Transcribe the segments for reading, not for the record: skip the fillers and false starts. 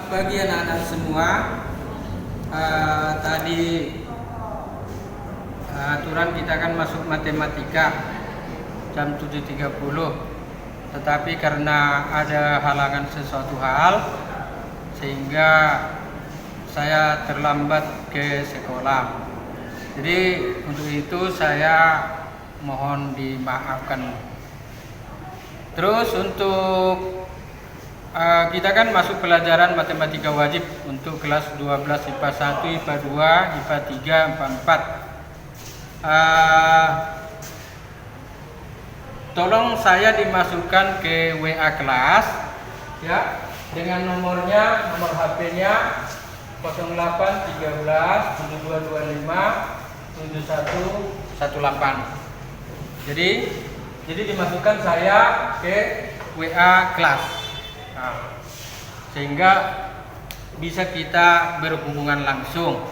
Selamat pagi anak-anak semua. Tadi aturan kita kan masuk matematika jam 7.30. Tetapi karena ada halangan sesuatu hal sehingga saya terlambat ke sekolah. Jadi untuk itu saya mohon dimaafkan. Terus untuk kita kan masuk pelajaran matematika wajib untuk kelas 12 IPA 1, IPA 2, IPA 3, IPA 4. Tolong saya dimasukkan ke WA kelas ya, dengan nomornya, nomor HP-nya 0813 7225 7118. Jadi dimasukkan saya ke WA kelas. Sehingga bisa kita berhubungan langsung.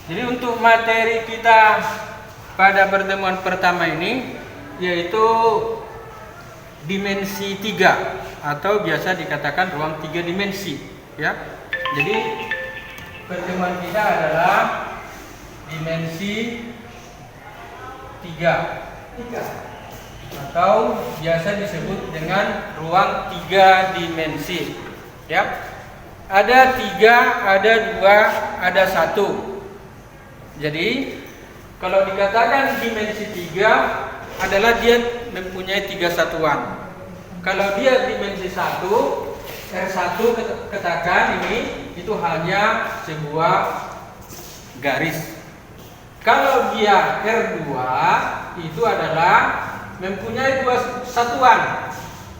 Jadi untuk materi kita pada pertemuan pertama ini yaitu dimensi 3 atau biasa dikatakan ruang 3 dimensi ya. Jadi pertemuan kita adalah dimensi 3 atau biasa disebut dengan ruang 3 dimensi ya. Ada 3, ada 2, ada 1. Jadi kalau dikatakan dimensi 3 adalah dia mempunyai 3 satuan. Kalau dia dimensi 1, R1 katakan ini itu hanya sebuah garis. Kalau dia R2 itu adalah mempunyai 2 satuan,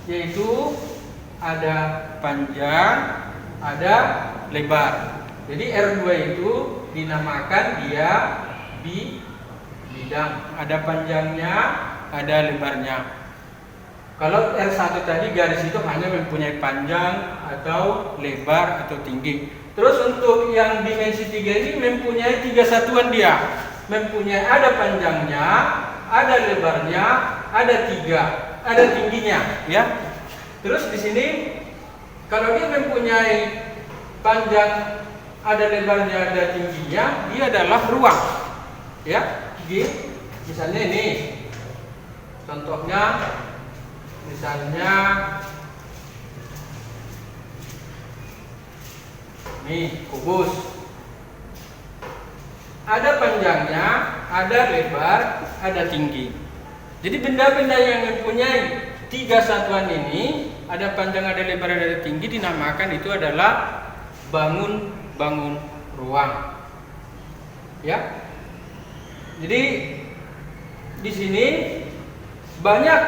yaitu ada panjang, ada lebar. Jadi R2 itu dinamakan dia bidang, ada panjangnya, ada lebarnya. Kalau R1 tadi garis itu hanya mempunyai panjang atau lebar atau tinggi. Terus untuk yang dimensi 3 ini mempunyai 3 satuan dia. Mempunyai ada panjangnya, ada lebarnya, ada tingginya ya. Terus di sini kalau dia mempunyai panjang, ada lebarnya, ada tingginya, dia adalah ruang ya. Misalnya ini contohnya, misalnya nih kubus. Ada panjangnya, ada lebar, ada tinggi. Jadi benda-benda yang mempunyai 3 satuan ini, ada panjang, ada lebar, ada tinggi, dinamakan itu adalah bangun ruang. Ya. Jadi di sini banyak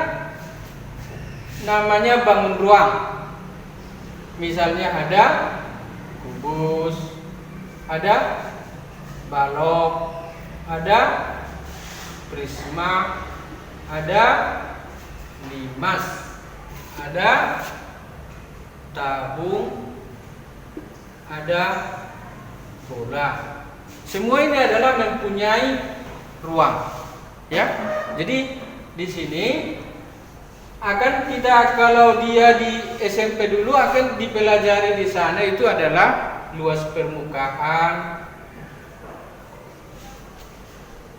namanya bangun ruang. Misalnya ada kubus, ada balok, ada prisma, ada limas, ada tabung, ada bola. Semua ini adalah mempunyai ruang, ya. Jadi di sini akan kita, kalau dia di SMP dulu akan dipelajari di sana itu adalah luas permukaan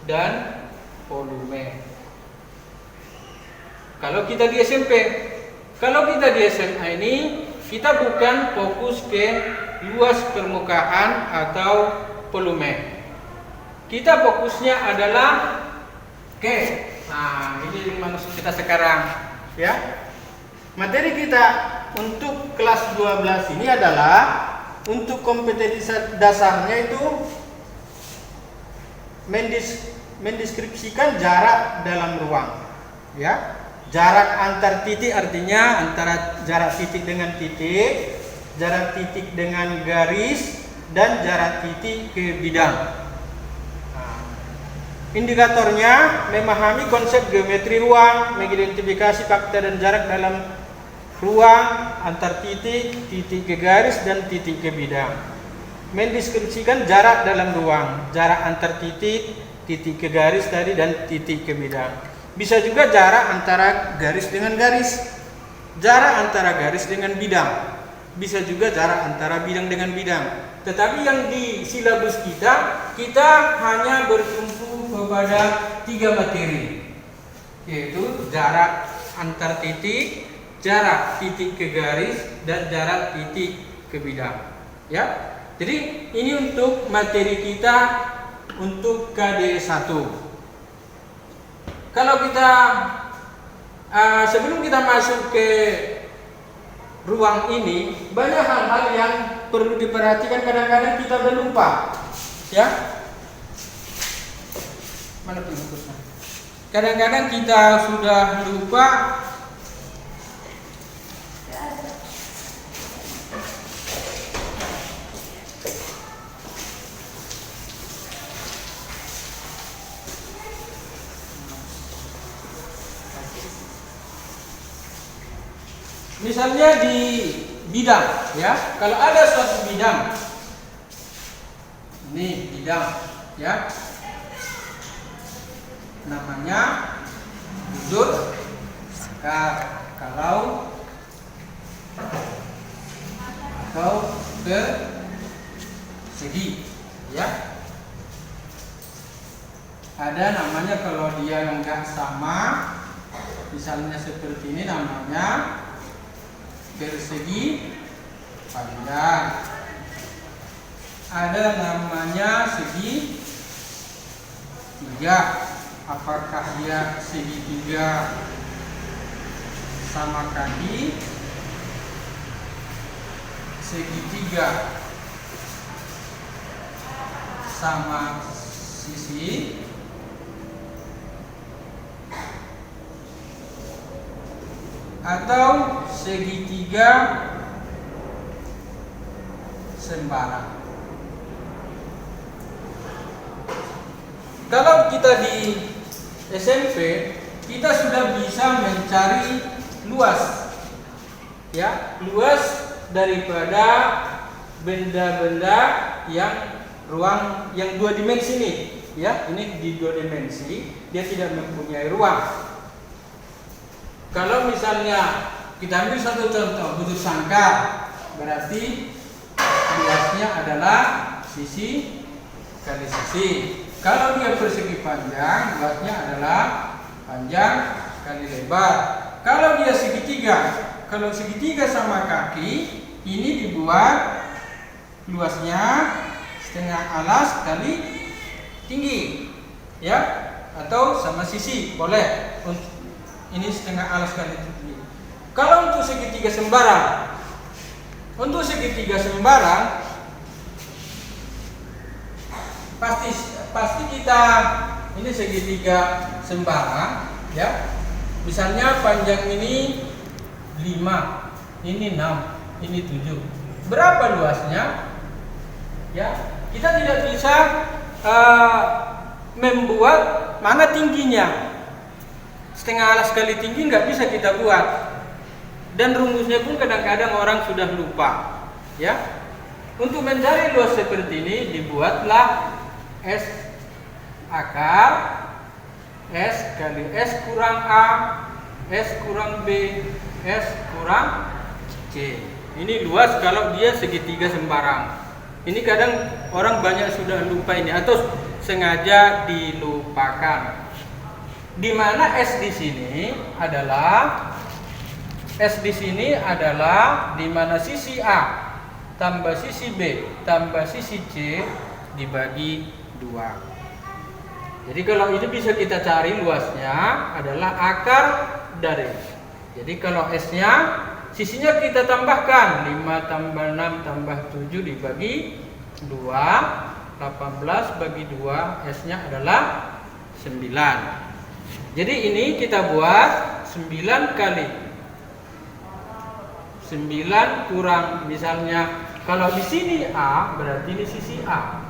dan volume. Kalau kita di SMP, kalau kita di SMA ini kita bukan fokus ke luas permukaan atau volume. Kita fokusnya adalah ini maksud kita sekarang ya. Materi kita untuk kelas 12 ini adalah untuk kompetensi dasarnya itu mendeskripsikan jarak dalam ruang ya. Jarak antar titik artinya antara jarak titik dengan titik, jarak titik dengan garis, dan jarak titik ke bidang. Indikatornya memahami konsep geometri ruang, mengidentifikasi fakta dan jarak dalam ruang antar titik, titik ke garis, dan titik ke bidang. Mendeskripsikan jarak dalam ruang, jarak antar titik, titik ke garis tadi, dan titik ke bidang. Bisa juga jarak antara garis dengan garis, jarak antara garis dengan bidang. bisa juga jarak antara bidang dengan bidang. Tetapi yang di silabus kita hanya bertumpu kepada 3 materi, yaitu jarak antar titik, jarak titik ke garis, dan jarak titik ke bidang. Ya, jadi ini untuk materi kita untuk KD 1. Kalau kita sebelum kita masuk ke ruang ini, banyak hal-hal yang perlu diperhatikan. Kadang-kadang kita udah lupa, ya. Mana pengukusnya? Kadang-kadang kita sudah lupa. Misalnya di bidang, ya, kalau ada suatu bidang, ini bidang, ya, namanya sudut, kalau atau persegi, ya, ada namanya kalau dia nggak sama, misalnya seperti ini namanya persegi panjang. Ada namanya segi tiga. Apakah dia segitiga sama kaki, segitiga sama sisi, atau segitiga sembarang. Kalau kita di SMP, kita sudah bisa mencari luas, ya, luas daripada benda-benda yang ruang yang 2 dimensi ini, ya. Ini di 2 dimensi, dia tidak mempunyai ruang. Kalau misalnya kita ambil satu contoh buntut sangkar, berarti luasnya adalah sisi kali sisi. Kalau dia persegi panjang, luasnya adalah panjang kali lebar. Kalau dia segitiga, kalau segitiga sama kaki, ini dibuat luasnya setengah alas kali tinggi, ya, atau sama sisi boleh. Ini setengah alas kali tinggi. Kalau untuk segitiga sembarang, pasti kita ini segitiga sembarang, ya. Misalnya panjang ini 5, ini 6, ini 7. Berapa luasnya? Ya, kita tidak bisa membuat mana tingginya. Setengah alas kali tinggi nggak bisa kita buat. Dan rumusnya pun kadang-kadang orang sudah lupa, ya. Untuk mencari luas seperti ini dibuatlah S akar S kali S kurang A, S kurang B, S kurang C. Ini luas kalau dia segitiga sembarang. Ini kadang orang banyak sudah lupa ini atau sengaja dilupakan. Di mana S di sini adalah di mana sisi A tambah sisi B tambah sisi C dibagi 2. Jadi kalau ini bisa kita cari luasnya adalah akar dari. Jadi kalau S-nya sisinya kita tambahkan 5 tambah 6 tambah 7 dibagi 2, 18 bagi 2, S-nya adalah 9. Jadi ini kita buat 9 kali 9 kurang, misalnya kalau di sini A berarti ini sisi A.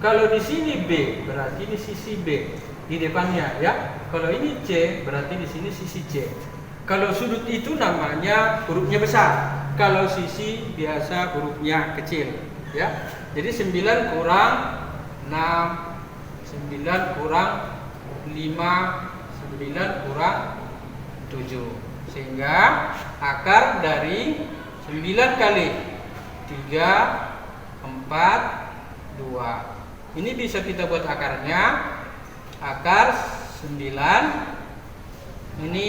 Kalau di sini B berarti ini sisi B di depannya, ya. Kalau ini C berarti di sini sisi C. Kalau sudut itu namanya hurufnya besar. Kalau sisi biasa hurufnya kecil, ya. Jadi 9 kurang 6, 9 kurang 5, 9 kurang 7. Sehingga akar dari 9 kali 3, 4, 2. Ini bisa kita buat akarnya. Akar 9. Ini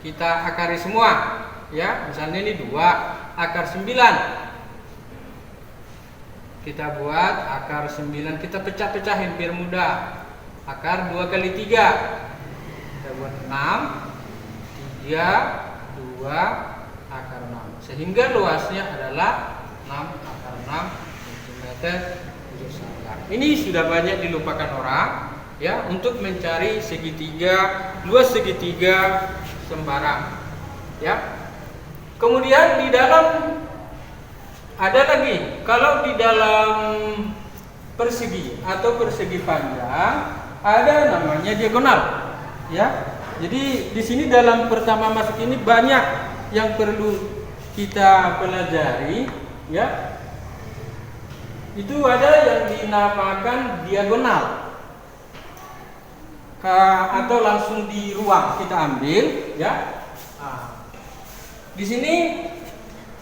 kita akari semua, ya. Misalnya ini 2, akar 9. Kita buat akar 9, kita pecah-pecahin biar mudah. Akar 2 kali 3. Kita buat 6, 3, 2, akar 6. Sehingga luasnya adalah 6 akar 6 cm persegi. Ini sudah banyak dilupakan orang, ya, untuk mencari segitiga, luas segitiga sembarang, ya. Kemudian di dalam ada lagi, kalau di dalam persegi atau persegi panjang ada namanya diagonal, ya. Jadi di sini dalam pertama masuk ini banyak yang perlu kita pelajari, ya. Itu ada yang dinamakan diagonal, atau langsung di ruang kita ambil, ya. Nah, di sini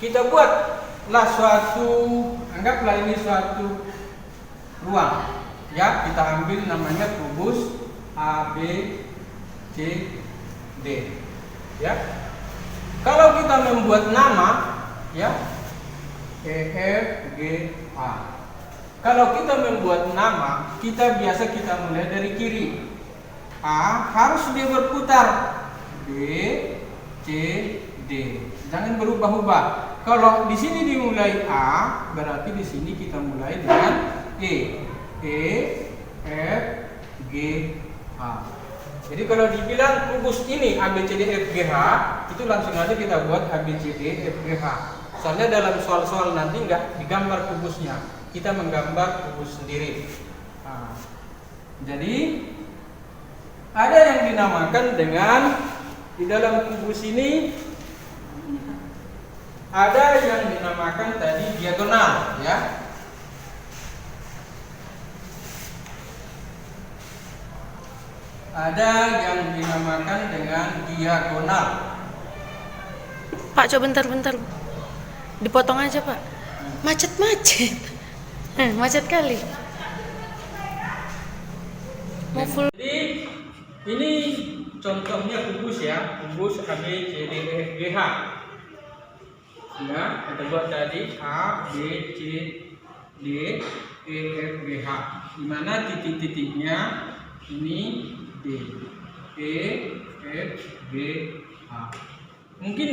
kita buatlah suatu, anggaplah ini suatu ruang, ya. Kita ambil namanya kubus A, B, C, D, ya. Kalau kita membuat nama, ya, E, F, G, A. Kalau kita membuat nama, kita mulai dari kiri. A harus dia berputar, B, C, D. Jangan berubah-ubah. Kalau di sini dimulai A, berarti di sini kita mulai dengan E, F, G, A. Jadi kalau dibilang kubus ini A, B, C, D, F, G, H, itu langsung aja kita buat A, B, C, D, F, G, H. Soalnya dalam soal-soal nanti nggak digambar kubusnya, kita menggambar kubus sendiri. Nah, jadi ada yang dinamakan dengan, di dalam kubus ini ada yang dinamakan tadi diagonal, ya. Ada yang dinamakan dengan diagonal. Pak, coba bentar. Dipotong aja, Pak. Macet. Macet kali. Mau full. Jadi ini contohnya kubus, ya. Kubus A, B, C, D, E, F, G, H. Ya, kita buat tadi A, B, C, D, E, F, G, H. Di mana titik-titiknya ini D, E, F, G, H. Mungkin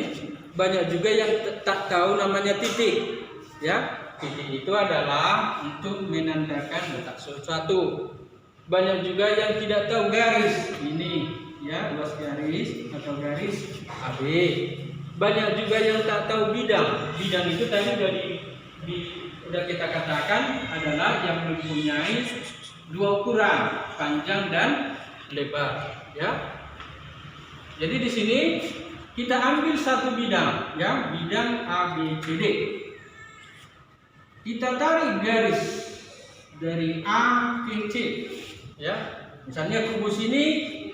banyak juga yang tak tahu namanya titik, ya. Titik itu adalah untuk menandakan letak sesuatu. Banyak juga yang tidak tahu garis ini, ya, luas garis atau garis AB. Banyak juga yang tak tahu bidang. Bidang itu tadi sudah kita katakan adalah yang mempunyai dua ukuran, panjang dan lebar, ya. Jadi di sini kita ambil satu bidang, ya, bidang A, B, C, D. Kita tarik garis dari A ke C, ya. Misalnya kubus ini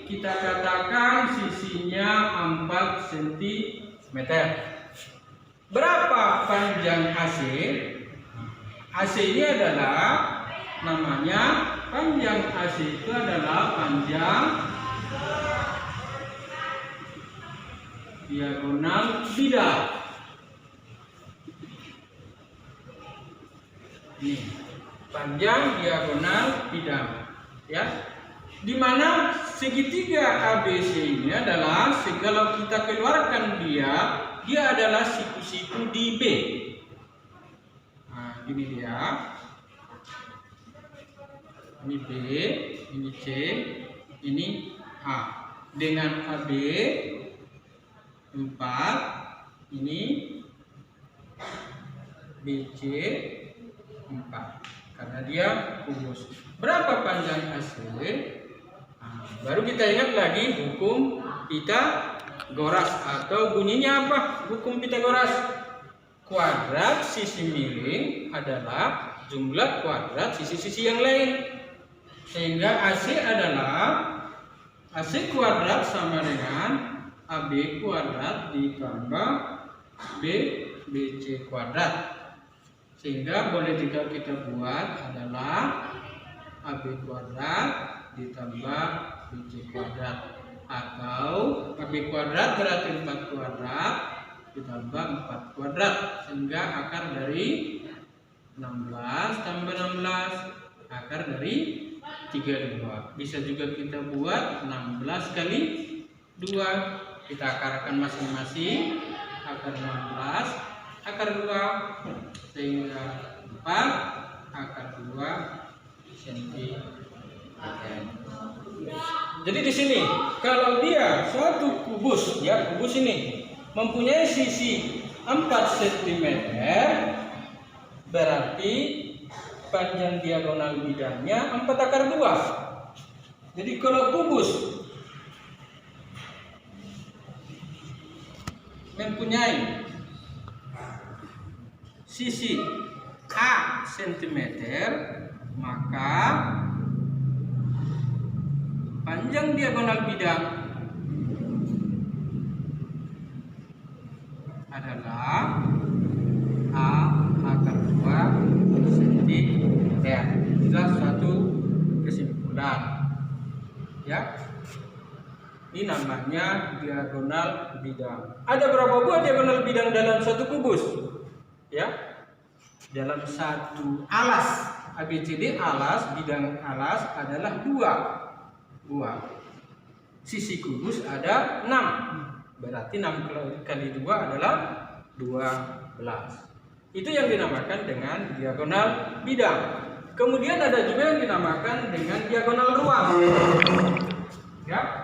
kita katakan sisinya 4 cm. Berapa panjang AC? AC ini adalah namanya, panjang AC itu adalah panjang diagonal bidang. Ini panjang diagonal bidang, ya. Di mana segitiga ABC ini adalah, kalau kita keluarkan dia adalah siku-siku di B. Nah, ini dia. Ini B, ini C, ini A. Dengan AB 4, ini BC 4, karena dia kubus. Berapa panjang AC? Nah, baru kita ingat lagi hukum Pitagoras, atau bunyinya apa? Hukum Pitagoras. Kuadrat sisi miring adalah jumlah kuadrat sisi-sisi yang lain. Sehingga AC adalah AC kuadrat sama dengan AB kuadrat ditambah B BC kuadrat. Sehingga boleh juga kita buat adalah AB kuadrat ditambah BC kuadrat, atau AB kuadrat berarti 4 kuadrat ditambah 4 kuadrat, sehingga akar dari 16 tambah 16 akar dari 32. Bisa juga kita buat 16 kali 2, kita akarkan masing-masing. Akar 16 akar 2 sehingga 4 akar 2 cm. Jadi di sini kalau dia suatu kubus, ya kubus ini mempunyai sisi 4 cm, berarti panjang diagonal bidangnya 4 akar 2. Jadi kalau kubus mempunyai sisi A cm, maka panjang diagonal bidang adalah A akar 2 cm. Itulah suatu kesimpulan, ya. Ini namanya diagonal bidang. Ada berapa buah diagonal bidang dalam satu kubus? Ya, dalam satu alas ABCD alas, bidang alas adalah 2 buah. Sisi kubus ada 6, berarti 6 kali 2 adalah 12. Itu yang dinamakan dengan diagonal bidang. Kemudian ada juga yang dinamakan dengan diagonal ruang. Ya.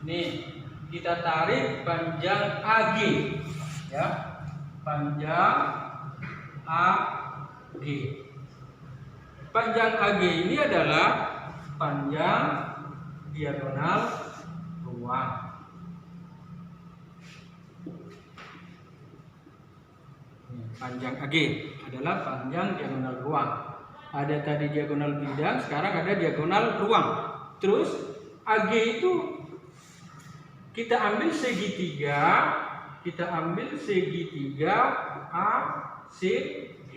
Nih, kita tarik panjang AG, ya, panjang AG. Panjang AG ini adalah panjang diagonal ruang. Panjang AG adalah panjang diagonal ruang. Ada tadi diagonal bidang, sekarang ada diagonal ruang. Terus AG itu kita ambil segitiga, ACG,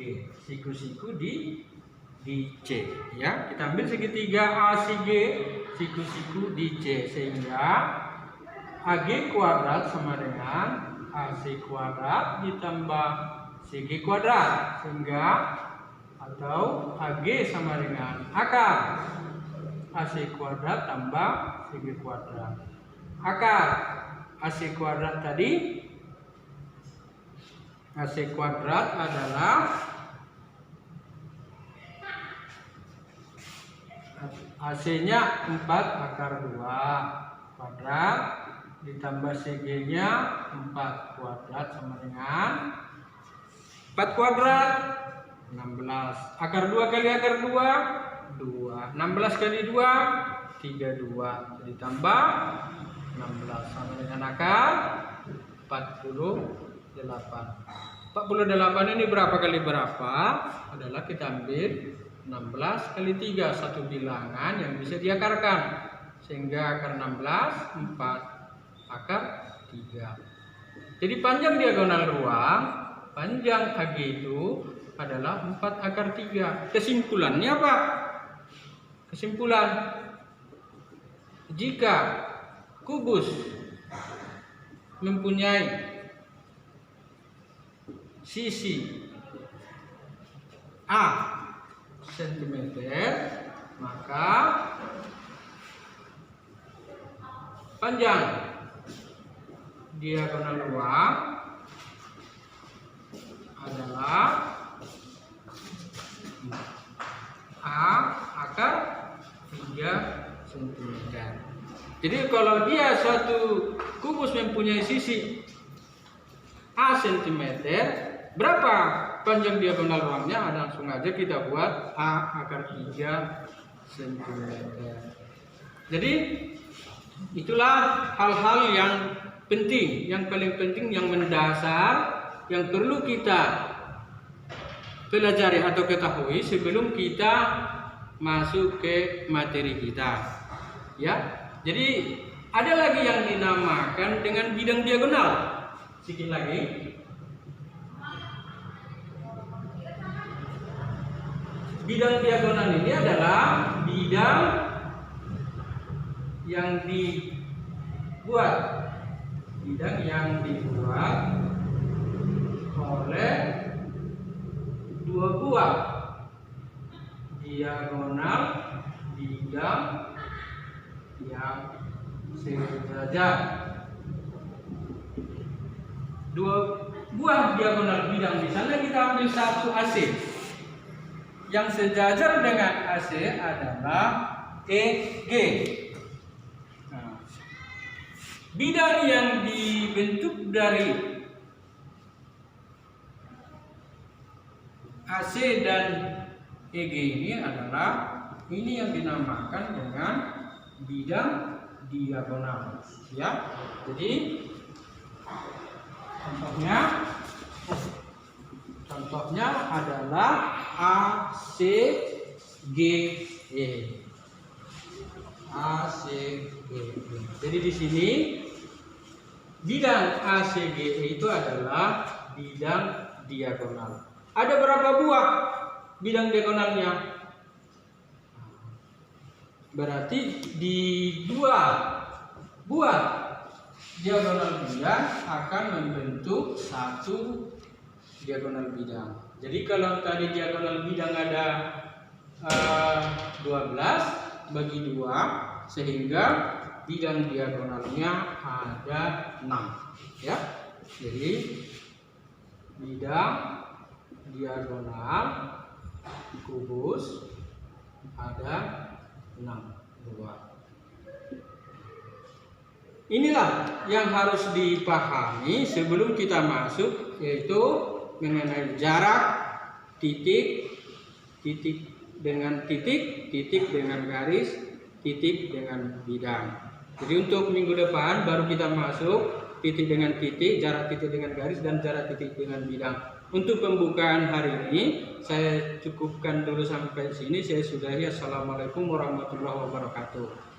siku-siku di C, ya. Kita ambil segitiga ACG, siku-siku di C, sehingga AG kuadrat sama dengan AC kuadrat ditambah CG kuadrat, sehingga atau AG sama dengan akar AC kuadrat tambah CG kuadrat. Akar AC kuadrat tadi, AC kuadrat adalah AC-nya 4 akar 2 kuadrat ditambah CG-nya 4 kuadrat sama dengan 4 kuadrat 16. Akar 2 kali akar 2 2. 16 kali 2 32. Jadi tambah 16 sama dengan akar 48. 48 ini berapa kali berapa? Adalah kita ambil 16 kali 3, satu bilangan yang bisa diakarkan. Sehingga akar 16 4 akar 3. Jadi panjang diagonal ruang, panjang AG itu adalah 4 akar 3. Kesimpulannya apa? Kesimpulan, jika kubus mempunyai sisi A cm, maka panjang diagonal ruang adalah A akar 3 cm. Jadi kalau dia suatu kubus mempunyai sisi A cm, berapa panjang diagonal ruangnya? Langsung aja kita buat A akar 3 cm. Jadi itulah hal-hal yang penting, yang paling penting, yang mendasar, yang perlu kita pelajari atau ketahui sebelum kita masuk ke materi kita. Ya, jadi Ada lagi yang dinamakan dengan bidang diagonal. Sedikit lagi. Bidang diagonal ini adalah bidang yang dibuat oleh dua buah diagonal bidang yang sejajar. Dua buah diagonal bidang, di sana kita ambil satu AC. Yang sejajar dengan AC adalah EG. Nah, bidang yang dibentuk dari AC dan EG ini yang dinamakan dengan bidang diagonal, ya. Jadi contohnya adalah ACGE. Jadi di sini bidang ACGE itu adalah bidang diagonal. Ada berapa buah bidang diagonalnya? Berarti di dua buah diagonal bidang akan membentuk satu diagonal bidang. Jadi kalau tadi diagonal bidang ada 12 bagi 2, sehingga bidang diagonalnya ada 6, ya. Jadi bidang diagonal kubus ada 6 buah. Inilah yang harus dipahami sebelum kita masuk, yaitu mengenai jarak titik dengan titik, titik dengan garis, titik dengan bidang. Jadi untuk minggu depan baru kita masuk titik dengan titik, jarak titik dengan garis, dan jarak titik dengan bidang. Untuk pembukaan hari ini saya cukupkan dulu sampai sini. Saya sudahi. Assalamualaikum warahmatullahi wabarakatuh.